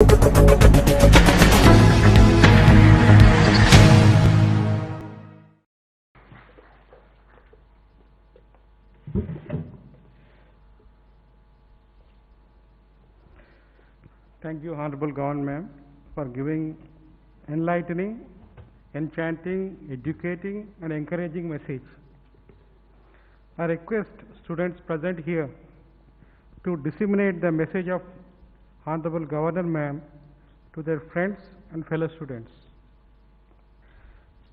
Thank you, Honorable Governor Ma'am, for giving enlightening, enchanting, educating, and encouraging message. I request students present here to disseminate the message of Honorable Governor Ma'am to their friends and fellow students.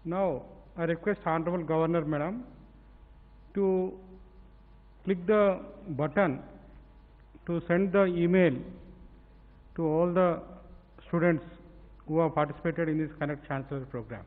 Now, I request Honorable Governor Madam to click the button to send the email to all the students who have participated in this Connect Chancellor program.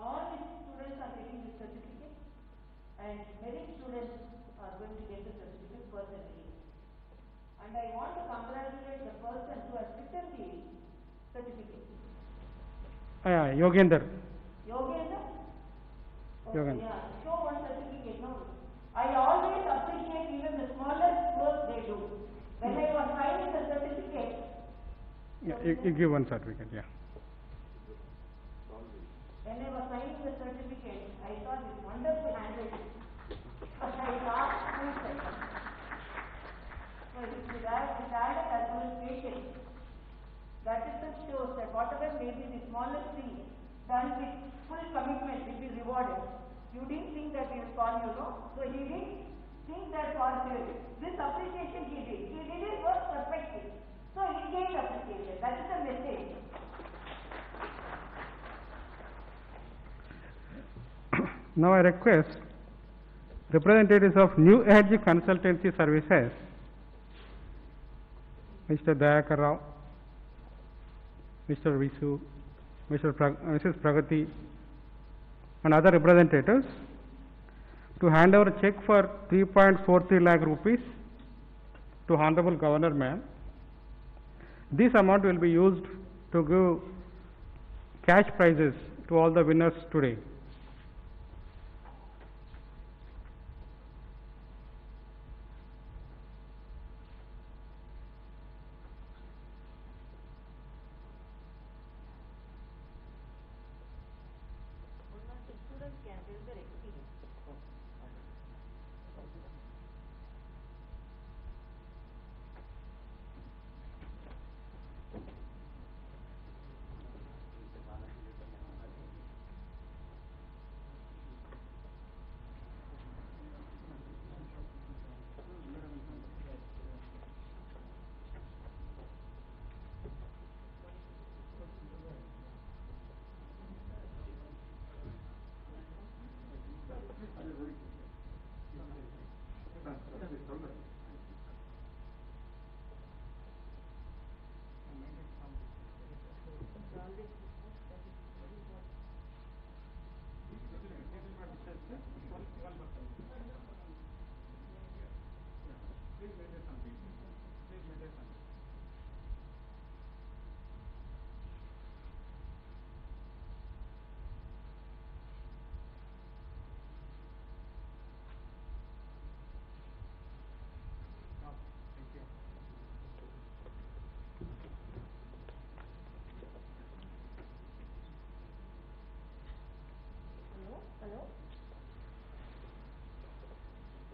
All these students are getting the certificate, and merit students are going to get the certificate personally. And I want to congratulate the person who has written the certificate. Yogender. Yogender? Okay, Yogender. yeah, show one certificate. No, I always appreciate even the smallest work they do. When I was signing the certificate. Yeah, you give one certificate, yeah. When I was signing the certificate, I saw this wonderful handwriting. But I asked who is it? So it added as well as patience. That itself shows that whatever may be the smallest thing done with full commitment will be rewarded. You didn't think that he will call you, no? So he didn't think that for this appreciation he did. He did his work perfectly. So he gets appreciation. That is the message. Now I request representatives of New Age Consultancy Services, Mr. Dayakar Rao, Mr. Visu, Mrs. Pragati, and other representatives to hand over a check for 3.43 lakh rupees to Honorable Governor Ma'am. This amount will be used to give cash prizes to all the winners today. Students can tell their experience.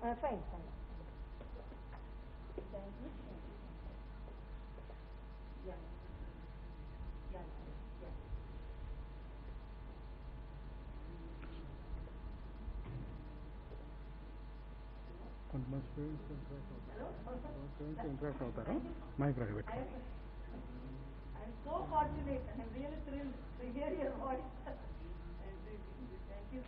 Fine, fine. Thank you. Yeah. Yeah. Yeah. Interest అవుతారా mic ready పెట్టుకో I'm so fortunate. I'm really thrilled to hear your voice. Thank you.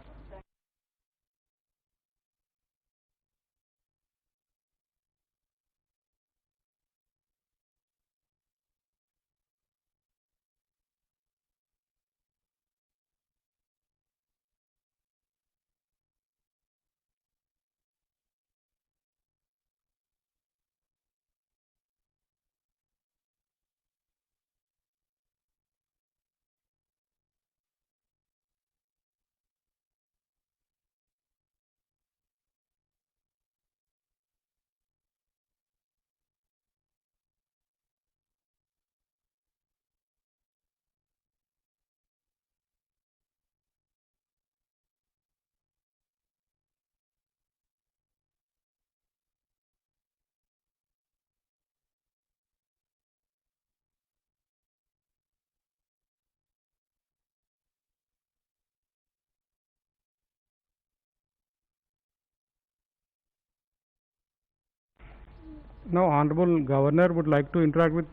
Now Honorable Governor would like to interact with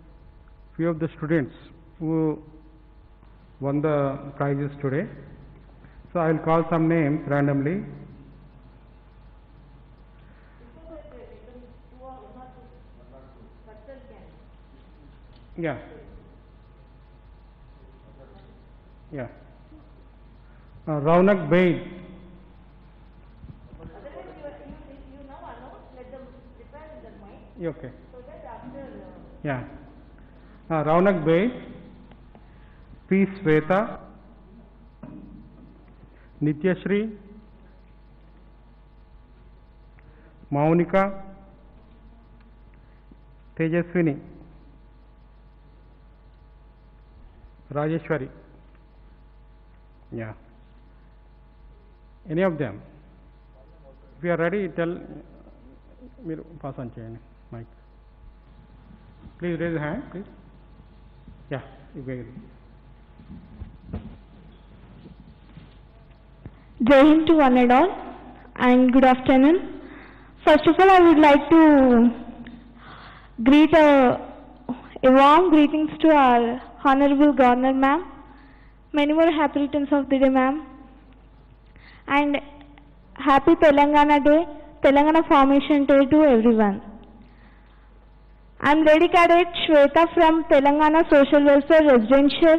few of the students who won the prizes today. So I will call some names randomly. Yeah. Yeah. Raunak Baid. Otherwise, you now announce, let them prepare in their mind, Okay. so that after. Yeah. Raunak Baid. P. Sweta. Nityashri. Maunika. Tejaswini. Rajeshwari. Yeah. Any of them? If you are ready, tell me, pass on chain, Mike. Please raise your hand, please. Yeah, you can. Jai Hind to one and all, and good afternoon. First of all, I would like to greet a warm greetings to our Honorable Governor Ma'am. Many more happy returns of the day, ma'am. And happy Telangana Day, Telangana Formation Day to everyone. I am Lady Cadet Shweta from Telangana Social Welfare Residential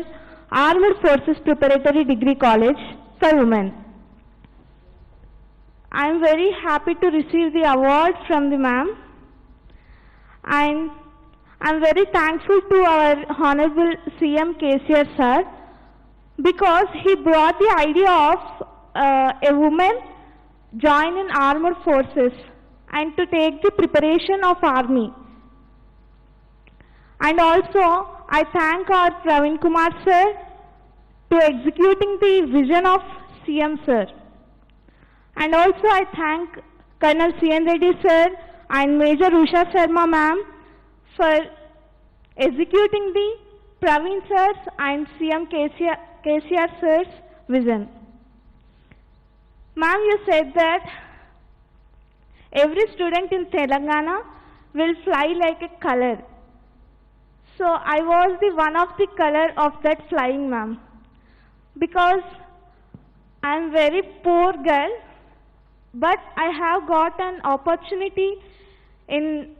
Armed Forces Preparatory Degree College for Women. I am very happy to receive the award from the ma'am, and I am very thankful to our Honorable CM KCR sir, because he brought the idea of a woman join in armed forces and to take the preparation of army. And also I thank our Praveen Kumar sir to executing the vision of CM sir. And also I thank Colonel C.N. Reddy sir and Major Usha Sharma ma'am for executing the Praveen sir's and CM KCR sir's vision. Ma'am, you said that every student in Telangana will fly like a color. So I was the one of the color of that flying, ma'am, because I am very poor girl, but I have got an opportunity in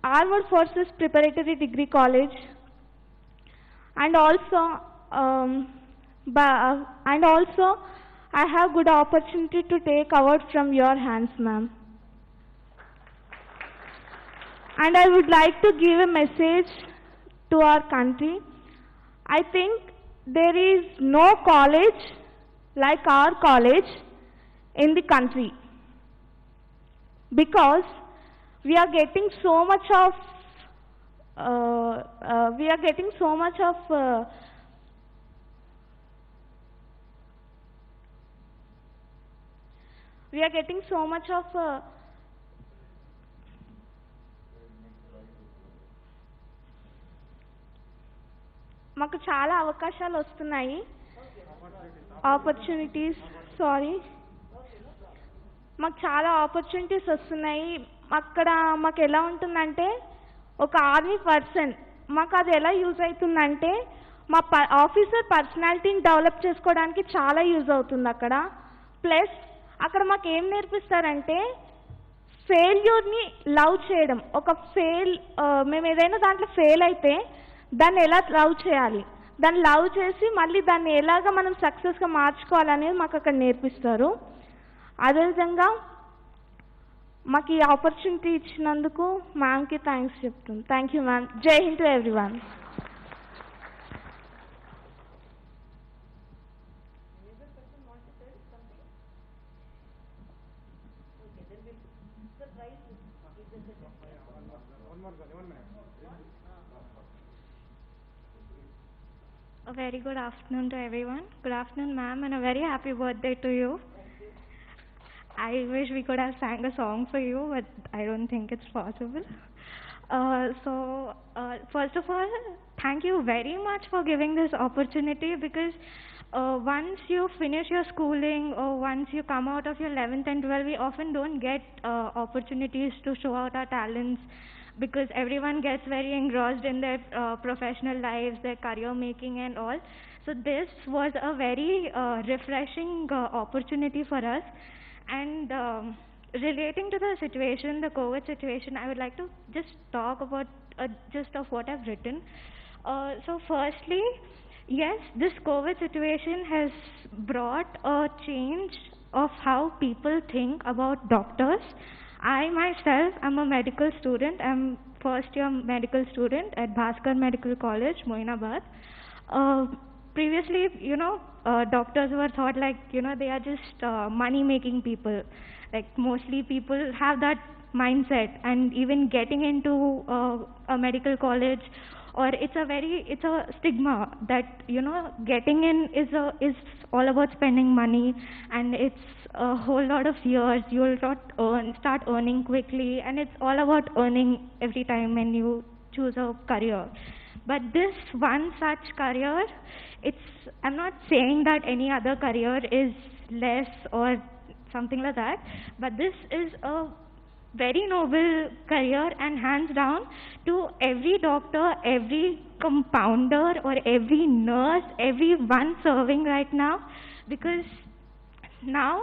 Armed Forces Preparatory Degree College, and also I have good opportunity to take award from your hands, ma'am. And I would like to give a message to our country. I think there is no college like our college in the country, because we are getting so much of మాకు చాలా అవకాశాలు వస్తున్నాయి. Opportunities మాకు చాలా opportunities వస్తున్నాయి. అక్కడ మాకు ఎలా ఉంటుందంటే ఒక ఆర్మీ పర్సన్ మాకు అది ఎలా యూజ్ అవుతుందంటే మా ఆఫీసర్ పర్సనాలిటీని డెవలప్ చేసుకోవడానికి చాలా యూజ్ అవుతుంది అక్కడ. ప్లస్ అక్కడ మాకు ఏం నేర్పిస్తారంటే ఫెయిల్యూర్ని లవ్ చేయడం. మేము ఏదైనా దాంట్లో ఫెయిల్ అయితే దాన్ని ఎలా లవ్ చేయాలి, దాన్ని లవ్ చేసి మళ్ళీ దాన్ని ఎలాగ మనం సక్సెస్గా మార్చుకోవాలనేది మాకు అక్కడ నేర్పిస్తారు. అదేవిధంగా మాకు ఈ ఆపర్చునిటీ ఇచ్చినందుకు మ్యామ్కి థ్యాంక్స్ చెప్తున్నాను. Thank you ma'am. Jai Hind to everyone. A very good afternoon to everyone. Good afternoon, ma'am, and a very happy birthday to you. I wish we could have sang a song for you, but I don't think it's possible. First of all, thank you very much for giving this opportunity, because once you finish your schooling or once you come out of your 11th and 12th, we often don't get opportunities to show out our talents, because everyone gets very engrossed in their professional lives, their career making and all. So this was a very refreshing opportunity for us. And relating to the situation, the COVID situation, I would like to just talk about just of what I've written. So firstly, yes, this COVID situation has brought a change of how people think about doctors. I myself am a medical student. I'm first year medical student at Bhaskar Medical College, Moinabad. Previously, doctors were thought like, they are just money-making people. Like mostly people have that mindset, and even getting into a medical college, or it's a stigma that, getting in is all about spending money, and it's a whole lot of years. You'll not start earning quickly, and it's all about earning every time when you choose a career. But this one such career, I'm not saying that any other career is less or something like that, but this is a very noble career, and hands down to every doctor, every compounder, or every nurse, everyone serving right now, because now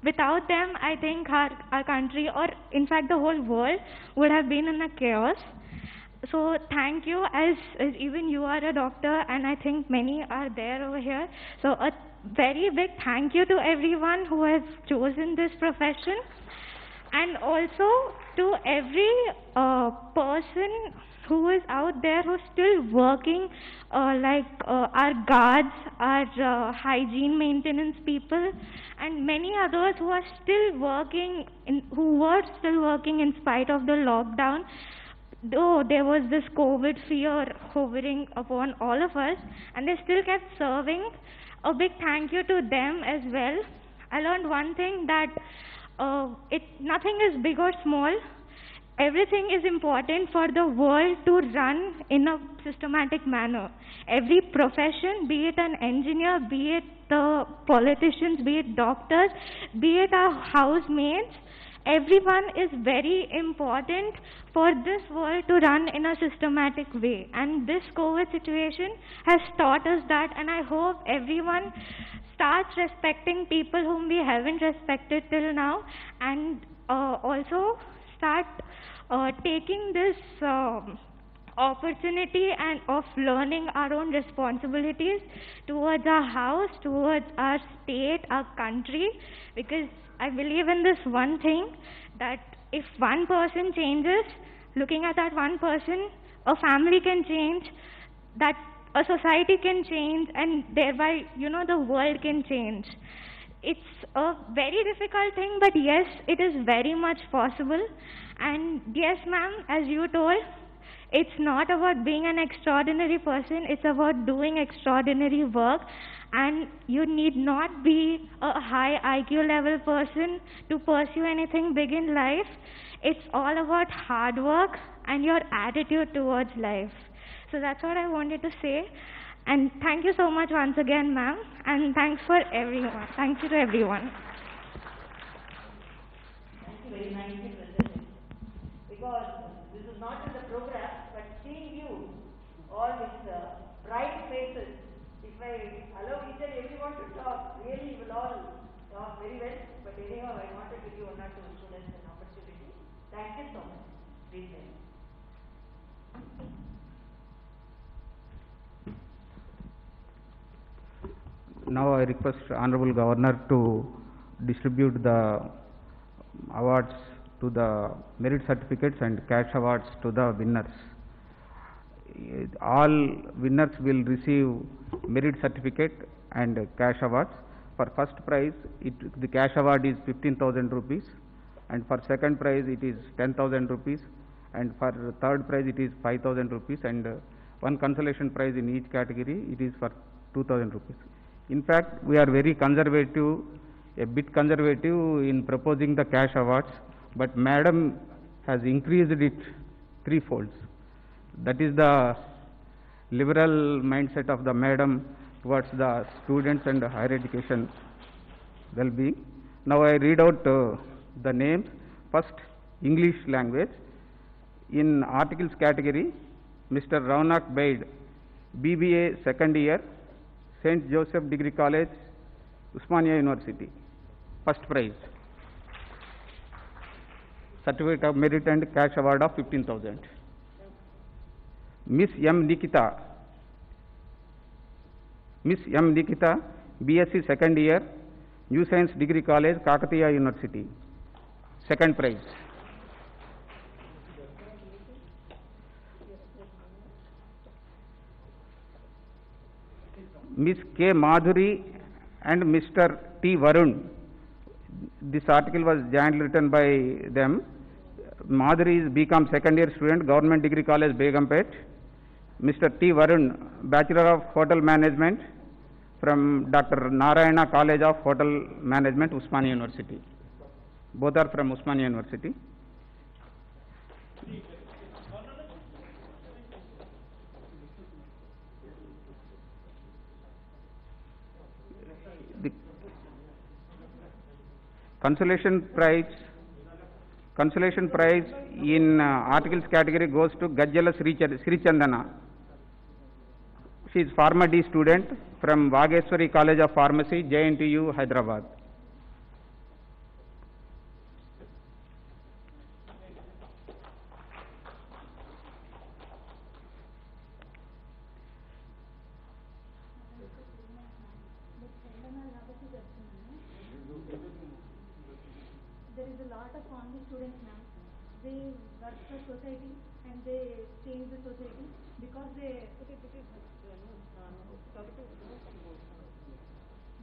without them, I think our country, or in fact the whole world, would have been in a chaos. So thank you, as even you are a doctor, and I think many are there over here. So a very big thank you to everyone who has chosen this profession, and also to every person who is out there who's still working, like our guards, our hygiene maintenance people, and many others who are still working, who were still working in spite of the lockdown. Though there was this COVID fear hovering upon all of us, and they still kept serving. A big thank you to them as well. I learned one thing, that nothing is big or small. Everything is important for the world to run in a systematic manner. Every profession, be it an engineer, be it the politicians, be it doctors, be it our housemaids, everyone is very important for this world to run in a systematic way. And this COVID situation has taught us that, and I hope everyone starts respecting people whom we haven't respected till now, and also start taking this opportunity and of learning our own responsibilities towards our house, towards our state, our country, because I believe in this one thing, that if one person changes, looking at that one person, a family can change, that a society can change, and thereby, the world can change. It's a very difficult thing, but yes, it is very much possible. And yes, ma'am, as you told, it's not about being an extraordinary person, it's about doing extraordinary work. And you need not be a high IQ level person to pursue anything big in life. It's all about hard work and your attitude towards life. So that's what I wanted to say. And thank you so much once again, ma'am. And thanks for everyone. Thank you to everyone. Thank you very nicely presented. Because this is not in the program, but seeing you, all these bright faces, if I allow each and everyone to talk, really you will all talk very well. But anyhow, I want to give you one or two students an opportunity. Thank you so much. Please say. Now I request Honorable Governor to distribute the awards to the merit certificates and cash awards to the winners. All winners will receive merit certificate and cash awards. For first prize, the cash award is 15,000 rupees, and for second prize it is 10,000 rupees, and for third prize it is 5,000 rupees, and one consolation prize in each category, it is for 2,000 rupees. In fact, we are very conservative, a bit conservative in proposing the cash awards, but Madam has increased it threefold. That is the liberal mindset of the Madam towards the students and higher education well-being. Now I read out the names. First, English language. In articles category, Mr. Raunak Baid, BBA second year, St. Joseph Degree College, Usmania University. First prize. Certificate of merit and cash award of 15,000. Miss M. Nikita, BSc second year, New Science Degree College, Kakatiya University. Second prize. Miss K. Madhuri and Mr. T. Varun. This article was jointly written by them. Madhuri is BCom second year student, Government Degree College, Begumpet. Mr. T. Varun, Bachelor of Hotel Management from Dr. Narayana College of Hotel Management, Usmania University. Both are from Usmania University. The consolation prize in articles category goes to Gajjala Sri Chandana. She is Pharma D student from Vageswari College of Pharmacy, JNTU, Hyderabad. There is a lot of honorary students now. They work for society and they change the society because they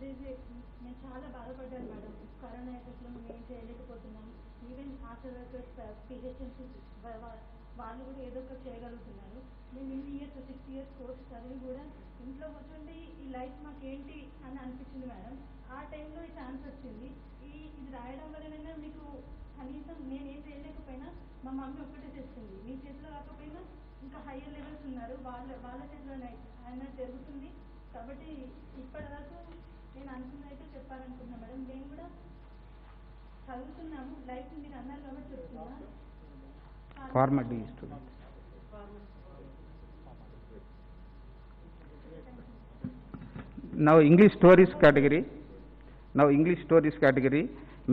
నేను చాలా బాధపడ్డాను madam. Corona ఎఫెక్ట్లో మేము ఏం చేయలేకపోతున్నాం. Even ASHA workers పిహెచ్ఎంసీ వాళ్ళు కూడా ఏదో ఒకటి చేయగలుగుతున్నారు. మేము ఇన్ని ఇయర్స్ 6 years కోర్స్ చదివి కూడా ఇంట్లో కూర్చుండి ఈ లైఫ్ మాకేంటి అని అనిపించింది మేడం. ఆ టైంలో ఈ ఛాన్స్ వచ్చింది. ఇది రాయడం వల్లనైనా మీకు కనీసం నేనేం చేయలేకపోయినా మా మమ్మీ ఒక్కటే చేస్తుంది. మీ చేతిలో కాకపోయినా ఇంకా హయ్యర్ లెవెల్స్ ఉన్నారు, వాళ్ళ చేతిలోనే అయినా జరుగుతుంది. కాబట్టి ఇప్పటి వరకు నేను అనుకున్నట్టు చెప్పాలనుకుంటున్నా మేడం. నేను కూడా చదువుతున్నాము, లైఫ్ మీరు అన్నారు కాబట్టి చెప్తున్నా. Pharma D student. Now English Stories category.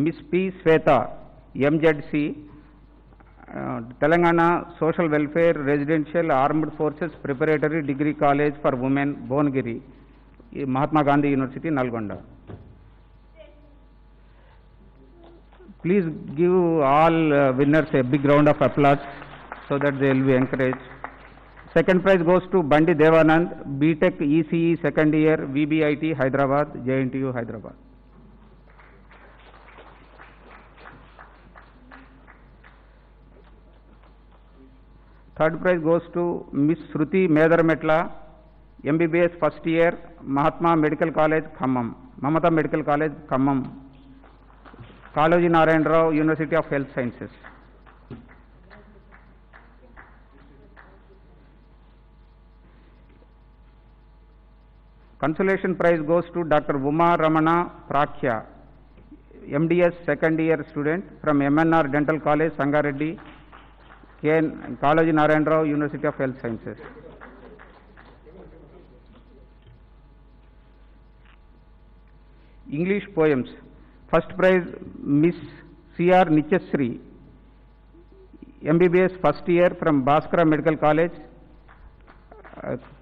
Miss P. Sweta, MZC, Telangana Social Welfare Residential Armed Forces Preparatory Degree College for Women, Bhuvangiri, Mahatma Gandhi University, Nalgonda. Please give all winners a big round of applause so that they will be encouraged. Second prize goes to Bandi Devanand, BTech ECE second year, VBIT, Hyderabad, JNTU, Hyderabad. Third prize goes to Miss Shruti Medarametla, MBBS first year, Mahatma Medical College, Khammam, Mamata Medical College, Khammam, Kaloji Narayan Rao, University of Health Sciences. Consolation prize goes to Dr. Uma Ramana Prakhya, MDS second year student from MNR Dental College, Sangareddy, College Narayan Rao, University of Health Sciences. English poems. First prize Miss C.R. Nichasri, MBBS first year from Bhaskara Medical College,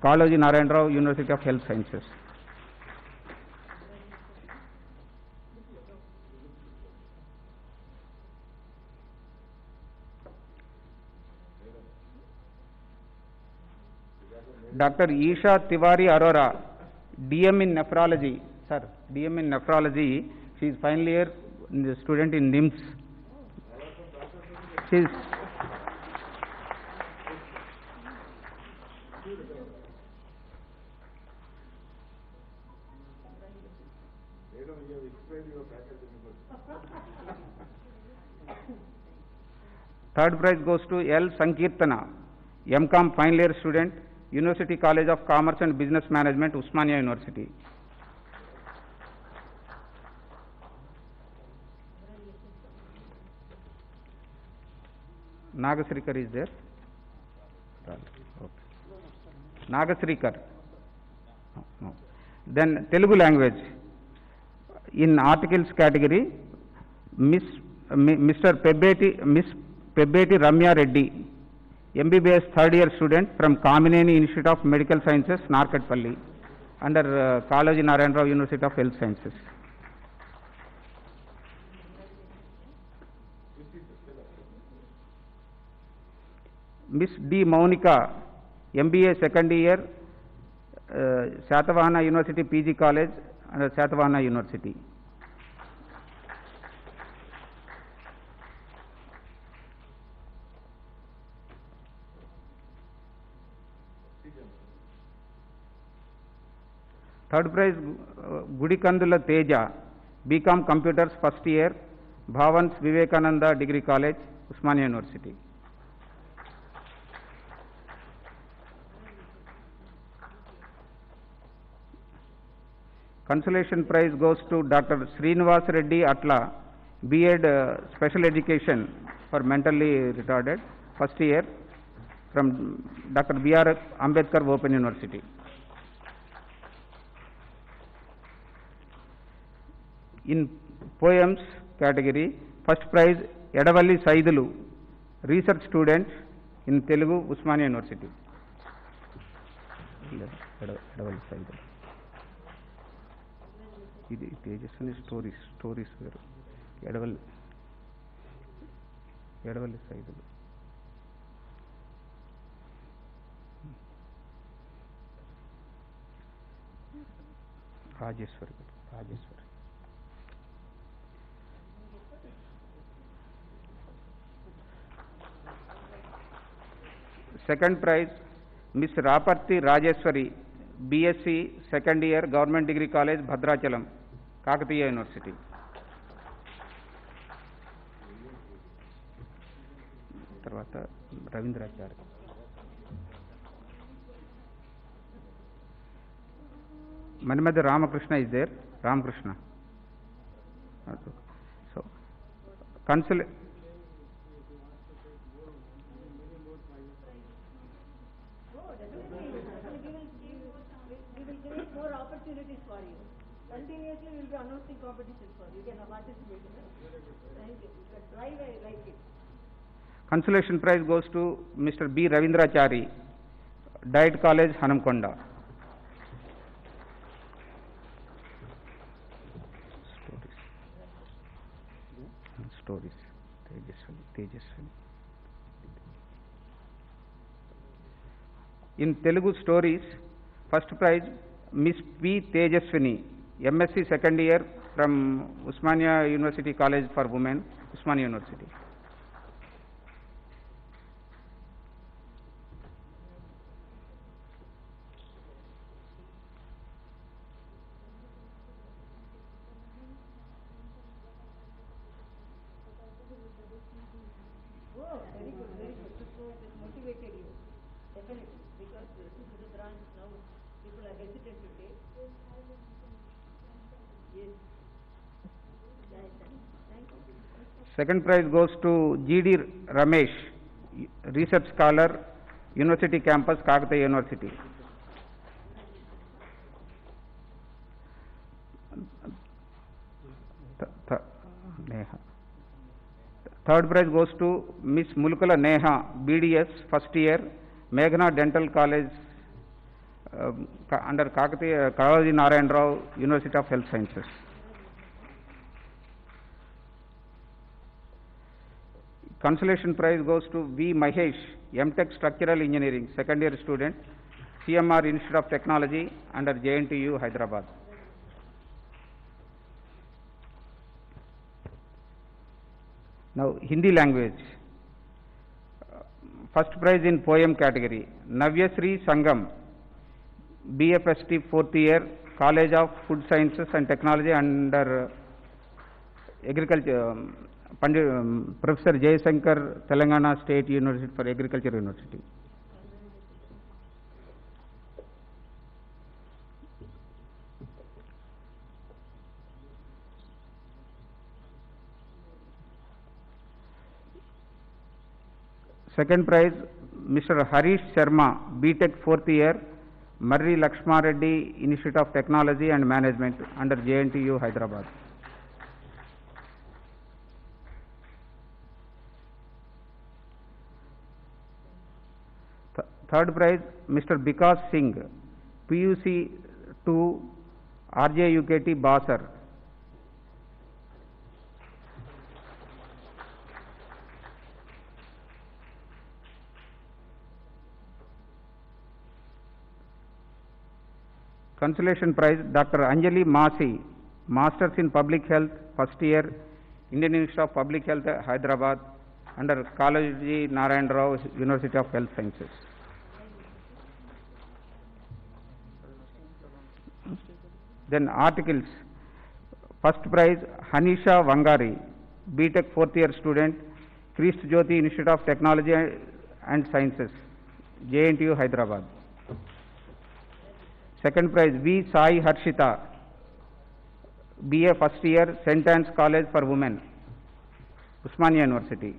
College Narayan Rao, University of Health Sciences. Dr. Isha Tiwari Arora, DM in nephrology. Sir, DM in nephrology. She is final year student in NIMS. She is third prize goes to L. Sankirtana, MCOM final year student, University College of Commerce and Business Management, Usmania University. Nagasrikar is there? Okay. Nagasrikar. No. Then Telugu language. In articles category, Miss Pebbeti Ramya Reddy, MBBS third year student from Kamineni Institute of Medical Sciences, Narkatpalli, under College Narayan Rao, University of Health Sciences. Miss D. Maunika, MBA second year, Satavahana University PG College, under Satavahana University. Third prize, Gudikandula Teja, BCom Computers first year, Bhavans Vivekananda Degree College, Usmania University. Consolation prize goes to Dr. Srinivas Reddy Atla, B.Ed Special Education for mentally retarded, first year, from Dr. B.R. Ambedkar Open University. In poems category, first prize Edavalli Saidulu, research student in Telugu, Usmania University. Edavalli Saidulu. ఇది Tejaswini stories వేరు Edavalli Saidulu Rajeshwari. Second prize Miss Raparthi Rajeshwari, BSc second year, Government Degree College, Bhadrachalam, Kakatiya University. Tarvata Ravindrachari. Manimadha Ramakrishna is there. Ramakrishna. So, more opportunities for you. Continuously we will be announcing competitions for you. You can participate in it. Thank you. Drive, I like it. Consolation prize goes to Mr. B. Ravindrachari, Diet College, Hanamkonda. Stories. Tejaswini. In Telugu stories, first prize Miss P. Tejaswini, MSc second year from Usmania University College for Women, Usmania University. Oh, very good, very good. So it has motivated you, definitely, because this is the branch now. people are hesitant to take. Yes. Thank you. Second prize goes to G.D. Ramesh, research scholar, University Campus, Kakatiya University. Neha. Third prize goes to Miss Mulkula Neha, BDS, first year, Meghna Dental College, under Kakatiya, Kalaji Narayan Rao, University of Health Sciences. Consolation prize goes to V. Mahesh, M.Tech Structural Engineering, second year student, CMR Institute of Technology, under JNTU, Hyderabad. Now, Hindi language. First prize in poem category, Navyasri Sangam, BFST, fourth year, College of Food Sciences and Technology, under Agriculture, Professor Jayasankar, Telangana State University for Agriculture University. Second prize, Mr. Harish Sharma, BTech, fourth year, Marri Lakshma Reddy Institute of Technology and Management, under JNTU, Hyderabad. Third prize, Mr. Bikas Singh, PUC 2, RJUKT, Basar. Consolation prize, Dr. Anjali Masi, Masters in Public Health, first year, Indian Institute of Public Health, Hyderabad, under Kalaji Narayan Rao, University of Health Sciences. Then articles. First prize, Hanisha Wangari, BTech, fourth year student, Christ Jyoti Institute of Technology and Sciences, JNTU, Hyderabad. Second prize, V. Sai Harshita, BA, first year, St. Anne's College for Women, Usmania University.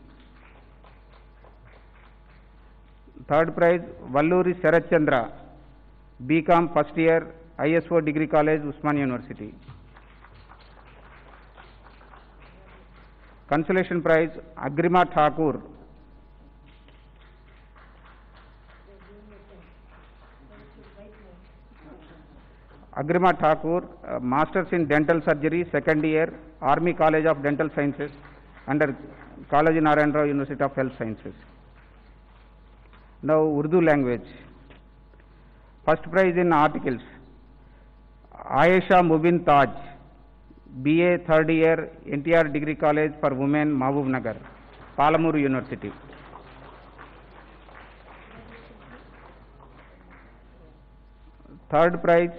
Third prize, Valluri Sharat Chandra, BCom, first year, ISO Degree College, Usmania University. Consolation prize, Agrima Thakur, Masters in Dental Surgery, second year, Army College of Dental Sciences, under Kalaji Narayan Rao, University of Health Sciences. Now, Urdu language. First prize in articles, Ayesha Mubin Taj, BA, third year, NTR Degree College for Women, Mahbub Nagar, Palamuru University. Third prize,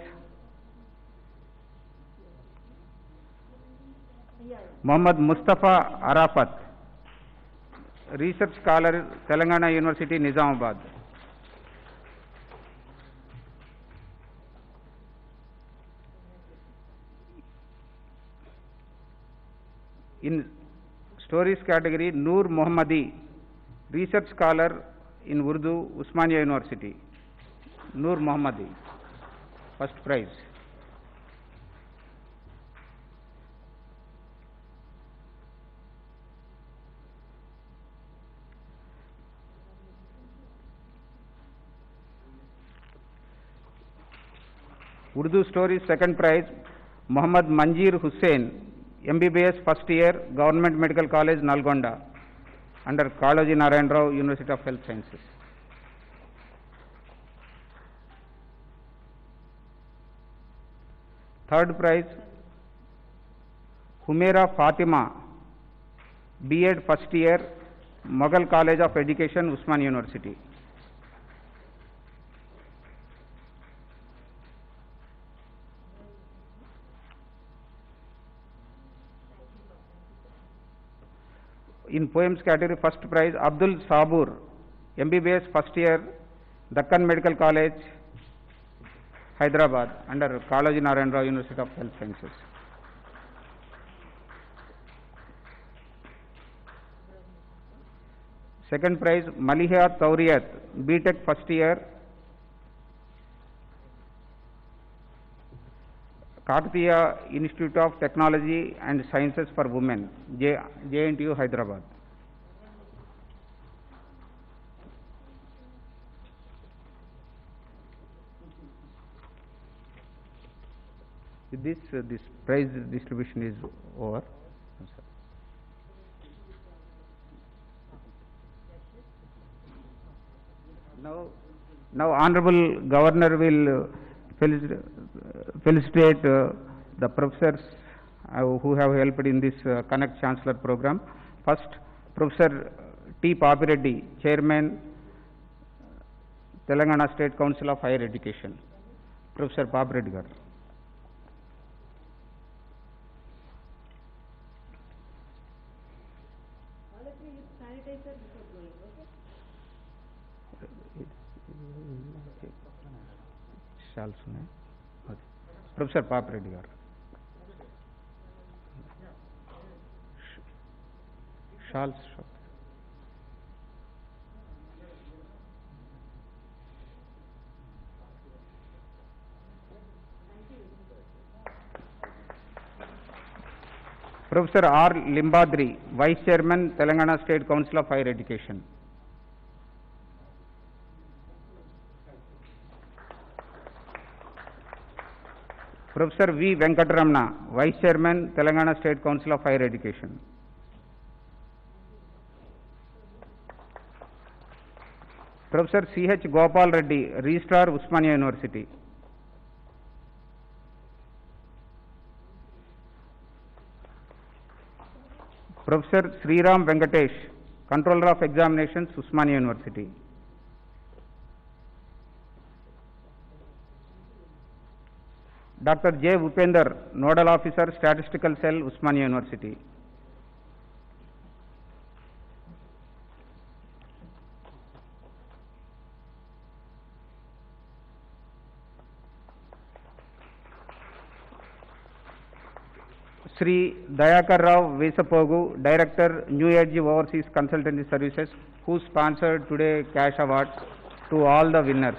Muhammad Mustafa Arafat, research scholar, Telangana University, Nizamabad. In stories category, Noor Mohammadi, research scholar in Urdu, Usmania University. Noor Mohammadi, first prize. Urdu stories, second prize, Muhammad Manjeer Hussain, MBBS, first year, Government Medical College, Nalgonda, under Kalaji Narayan Rao, University of Health Sciences. Third prize, Humaira Fatima, B.Ed, first year, Mughal College of Education, Usman University. In poems category, first prize, Abdul Sabur, MBBS, first year, Deccan Medical College, Hyderabad, under Kalaji Narayan Rao University of Health Sciences. Second prize, Maliha Tauriyat, B.Tech first year, Kakatiya Institute of Technology and Sciences for Women, JNTU, Hyderabad. With this, this prize distribution is over. Now Honorable Governor will felicitate the professors who have helped in this Connect Chancellor program. First, Professor T. Papireddy, Chairman, Telangana State Council of Higher Education. Professor Papireddy garu. Shawls ఉన్నాయి. Professor Papireddy garu. Shawls. Professor R. Limbadri, Vice Chairman, Telangana State Council of Higher Education. Professor V. Venkataramana, Vice Chairman, Telangana State Council of Higher Education. Professor C. H. Gopal Reddy, Registrar, Usmania University. Professor Sriram Venkatesh, Controller of Examinations, Usmania University. Dr. J. Upender, Nodal Officer, Statistical Cell, Usmania University. Sri Dayakar Rao Vesapogu, Director, New Age Overseas Consultancy Services, who sponsored today cash awards to all the winners.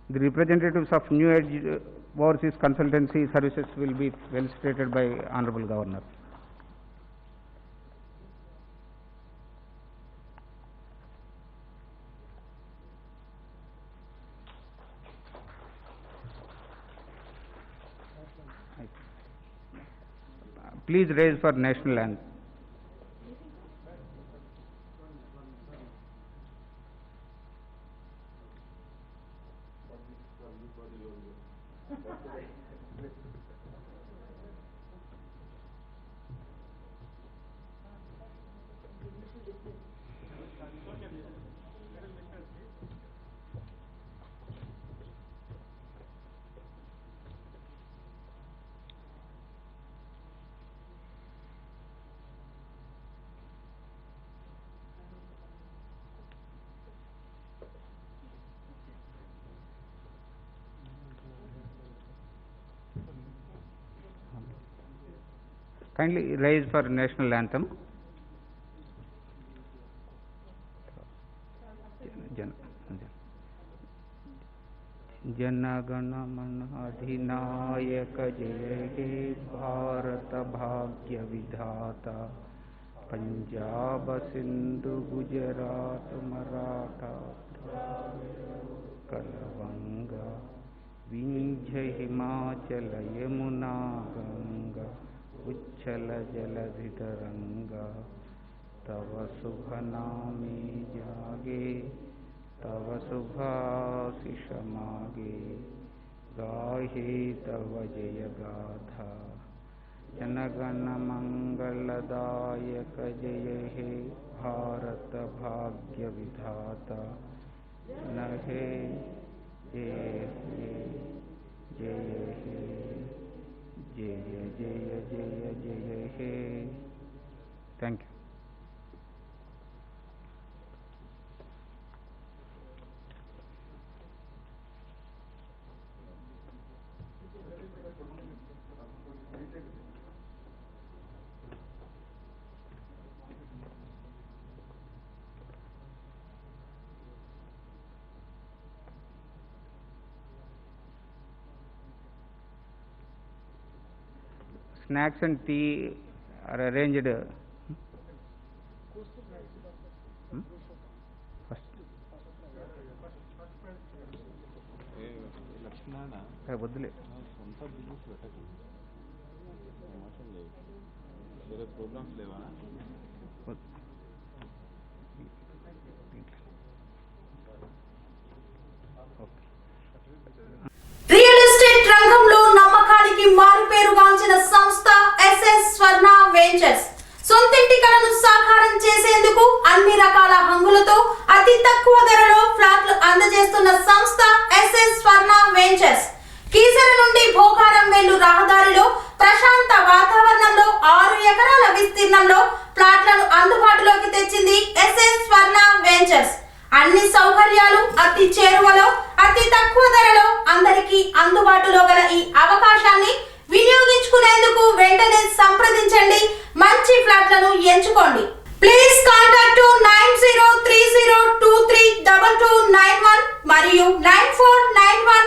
The representatives of New Age Overseas Consultancy Services will be felicitated by Honorable Governor. Please raise for national anthem. Kindly rise for national anthem. Janagana Mana Adhinayaka Jaya He Bharata Bhagya Vidhata Punjab Sindhu Gujarat Maratha Kalavanga Vindhya Himachala Yamuna Ganga Uchala Jaladhitaranga Tava Subha Name Jage Tava Subha Sishamage Gahe Tava Jaya Gatha जनगण मंगलदायक जय हे भारत भाग्य विधाता न हे जय हे जय हे जय जय जय जय हे. Thank you. Snacks and tea are arranged. వద్దులే సొంత బిజినెస్ పెట్టకు ప్రమోషన్ లేవు వేరే ప్రోగ్రామ్స్ లేవా రియల్ ఎస్టేట్ రంగంలో నమ్మకానికి మారుపేరుగాంచిన సంస్థ ఎస్ఎస్ స్వర్ణ వెంచర్స్ సొంతింటి కలను సాకారం చేసేందుకు అన్ని రకాల హంగులతో అతి తక్కువ ధరలో ఫ్లాట్లు అందజేస్తున్న సంస్థ ఎస్ఎస్ స్వర్ణ వెంచర్స్ కీసర నుండి భోగారం వెళ్ళు రహదారిలో ప్రశాంత వాతావరణంలో 6 ఎకరాల విస్తీర్ణంలో ఫ్లాట్లను అందుబాటులోకి తెచ్చింది ఎస్ఎస్ స్వర్ణ వెంచర్స్. అన్ని సౌకర్యాలు అతి చేరువలో అతి తక్కువ ధరలో అందరికీ అందుబాటులో గల ఈ అవకాశాన్ని వినియోగించుకునేందుకు వెంటనే సంప్రదించండి. మంచి ఫ్లాట్లను ఎంచుకోండి. ప్లీజ్ కాంటాక్ట్ 9030232291 మరియు 9491